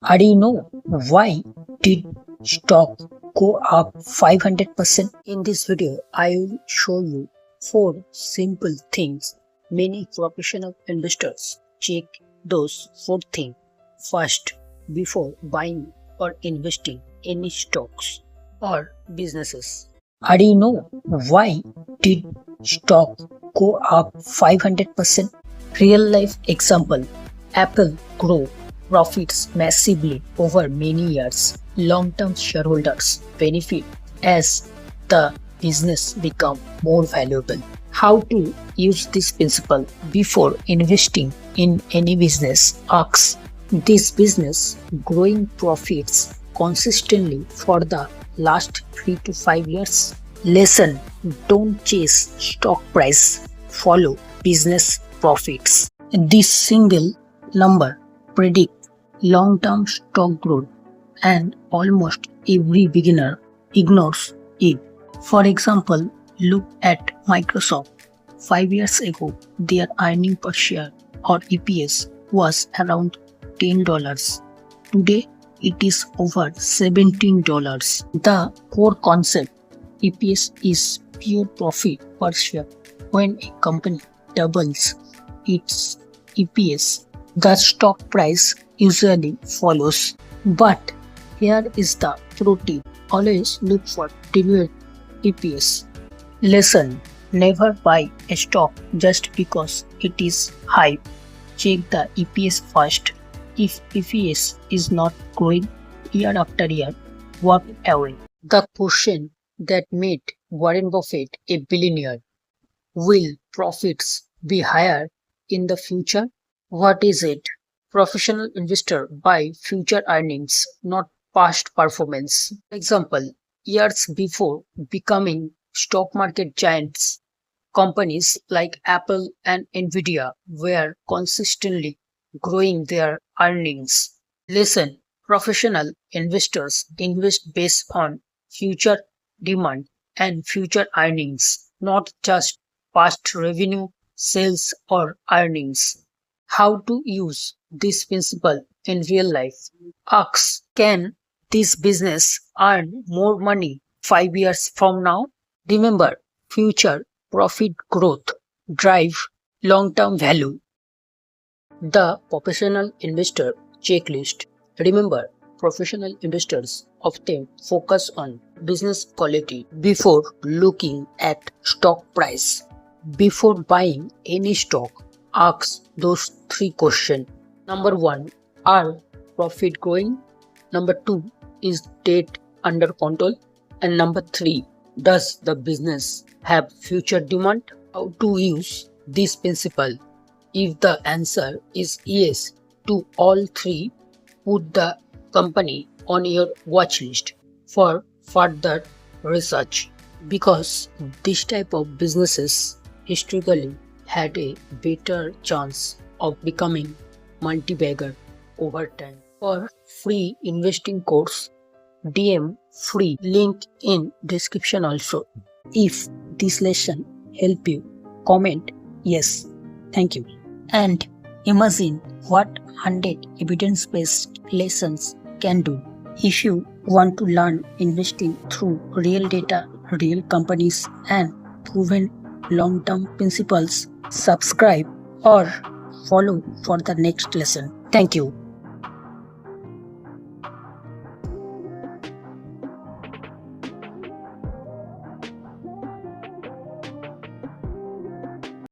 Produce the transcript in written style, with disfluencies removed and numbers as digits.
Do you know why did stock go up 500%? In this video, I will show you 4 simple things many professional investors check those 4 things first before buying or investing any stocks or businesses. Do you know why did stock go up 500%? Real life example, Apple grew profits massively over many years. Long-term shareholders benefit as the business become more valuable. How to use this principle before investing in any business? Ask this business growing profits consistently for the last 3 to 5 years. Lesson: don't chase stock price, follow business profits. This single number predict long-term stock growth and almost every beginner ignores it. For example, look at Microsoft. 5 years ago, their earning per share or EPS was around $10. Today, it is over $17. The core concept EPS is pure profit per share. When a company doubles its EPS, the stock price usually follows. But here is the pro tip: always look for delivered EPS. Lesson: never buy a stock just because it is high. Check the EPS first. If EPS is not growing year after year, walk away. The question that made Warren Buffett a billionaire: will profits be higher in the future? What is it? Professional investor buy future earnings, not past performance. Example, years before becoming stock market giants, companies like Apple and Nvidia were consistently growing their earnings. Lesson: professional investors invest based on future demand and future earnings, not just past revenue, sales, or earnings. How to use this principle in real life? Ask, can this business earn more money 5 years from now? Remember, future profit growth drive long-term value. The professional investor checklist. Remember, professional investors often focus on business quality before looking at stock price. Before buying any stock, ask those 3 questions. Number 1, are profit growing? Number 2, is debt under control? And number 3, does the business have future demand? How to use this principle? If the answer is yes to all 3, put the company on your watch list for further research, because this type of businesses historically had a better chance of becoming multi-bagger over time. For free investing course, DM free, link in description also. If this lesson help you, comment yes, thank you. And imagine what 100 evidence-based lessons can do. If you want to learn investing through real data, real companies, and proven long-term principles, subscribe or follow for the next lesson. Thank you.